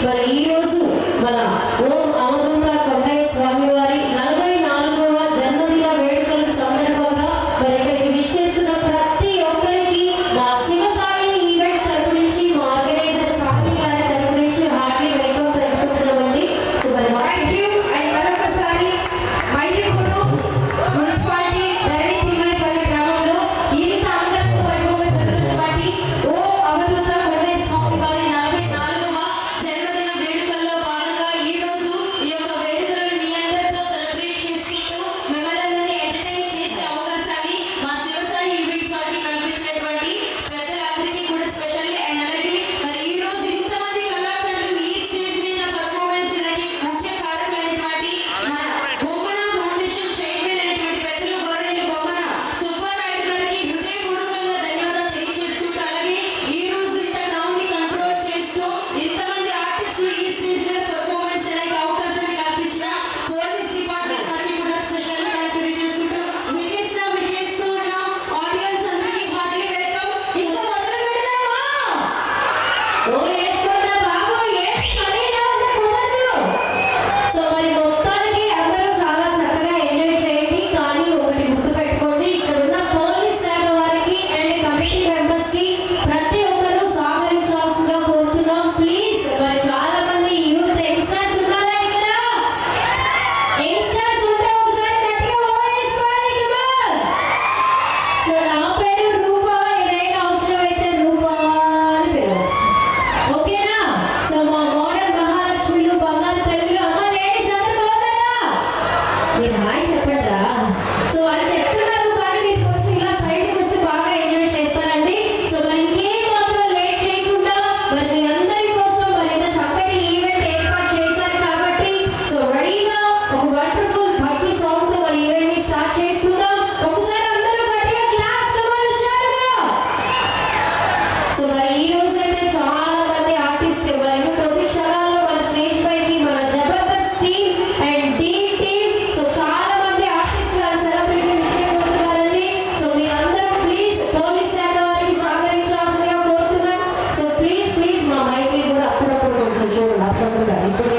మరి ఈ రోజు మన ఓం అవధూత కొండయ్య స్వామి వారి 44వ జన్మదిన వేడుకల సందర్భంగా మరి ఇక్కడికి విచ్చేస్తున్న ప్రతి ఒక్కరికి మా శివసాయి ఈవెంట్స్ తరపు నుంచి మా ఆర్గనైజర్ సాయి గారి తరపు నుంచి హార్టీ వెల్కమ్ తెలుపుతున్నామండి. సో మరి థ్యాంక్ యూ. అండ్ మరొకసారి మైదుకూరు మున్సిపాలిటీ ధరణి తిమ్మేపల్లి గ్రామంలో ఇంత అంగరంగ వైభవంగా జరుగుతున్నటువంటి ఓ అవధూత కొండయ్య స్వామి వారి 44వ జన్మదిన వేడుకల్లో భాగంగా ఈ రోజు ఈ యొక్క వేడుకలను మీ అందరితో సెలబ్రేట్ చేసుకుంటూ మిమ్మల్ని ఎంటర్టైన్ చేసే అవకాశాన్ని మా శివసాయి ఈవెంట్స్ వారికి కల్పించినటువంటి పెద్దలందరికీ కూడా స్పెషల్. అండ్ అలాగే మరి ఈ రోజు ఇంతమంది కళాకారులు ఈ స్టేజ్ మీద పర్ఫార్మెన్స్ చేయడానికి ముఖ్య కారకులైనటువంటి మన బొమ్మన ఫౌండేషన్ చైర్మన్ అయినటువంటి పెద్దలు గౌరవనీయ బొమ్మన సుబ్బారాయుడు గారికి హృదయపూర్వకంగా ధన్యవాదాలు తెలియజేసుకుంటూ అలాగే ఈ రోజు ఇంత గ్రౌండ్ ని కంట్రోల్ చేస్తూ ఇంతమంది ఆర్టిస్టులు ఈ స్టేజ్ మీద పర్ఫార్మెన్స్ చేయడానికి అవకాశాన్ని కల్పించిన పోలీస్ డిపార్ట్మెంట్ వారికి కూడా స్పెషల్ గా తెలియజేసుకుంటూ విచేస్తూ ఉన్న ఆడియన్స్ అందరికీ హార్ట్లీ వెల్కమ్. ఇంకా మొదలు పెడదామా? ఓ ఏసుకోండి బాబు, మరీలా ఉంటే కుదరదు. సో మరి మొత్తానికి అందరూ చాలా చక్కగా ఎంజాయ్ చేయండి. కానీ ఒకటి గుర్తుపెట్టుకోండి, ఇక్కడ ఉన్న పోలీస్ శాఖ వారికి అండ్ కమిటీ మెంబర్స్ కి ప్రతి ఒక్కరూ సహకరించాల్సిందిగా కోరుతున్నాం. ప్లీజ్ మరి చాలా మంది యూత్ యంగ్స్టర్స్ ఉన్నారా ఇక్కడ? యంగ్స్టర్స్ ఉంటే ఒకసారి గట్టిగా ఓ వేసుకోండి. సో నా పేరు రూపా, ఏదైనా అవసరమైతే రూపా అని పిలవచ్చు. ఓకేనా? సో మా మోడర్న్ మహాలక్ష్మిలు బంగారు తల్లులు అమ్మ లేడీస్ అందరూ బాగున్నారా? మీరు హాయ్ చెప్పండిరా. సో వాళ్ళు చెప్తున్నారు కానీ మీరు కొంచెం ఇలా సైడ్కి వస్తే బాగా ఎంజాయ్ చేస్తారండి. సో మరి ఇంకేం మాత్రం లేట్ చేయకుండా మరి మీ అందరి కోసం మరి ఇంత చక్కటి ఈవెంట్ ఏర్పాటు చేశారు కాబట్టి సో రెడీగా ఒక వండర్ఫుల్ భక్తి సాంగ్ తో మరి ఈవెంట్ ని స్టార్ట్ చేసుకుందాం. ఒకసారి అందరూ గట్టిగా క్లాప్స్ ఇవ్వండి. సో మరి ఈ రోజు అయితే చాలా మంది ఆర్టిస్ట్ మరి కొద్ది క్షణాల్లో మన స్టేజ్ పైకి మన Jabardasth team and team so చాలా మంది ఆర్టిస్ట్ అండ్ సెలబ్రిటీలు ఇచ్చేపోతున్నారండి. సో మీరందరూ ప్లీజ్ పోలీస్ శాఖ వారికి సహకరించాల్సిందిగా కోరుతున్నాం. సో ప్లీజ్ మా మైక్ కూడా అప్పుడప్పుడు కొంచెం చూడండి, అప్పుడప్పుడు ఇప్పుడు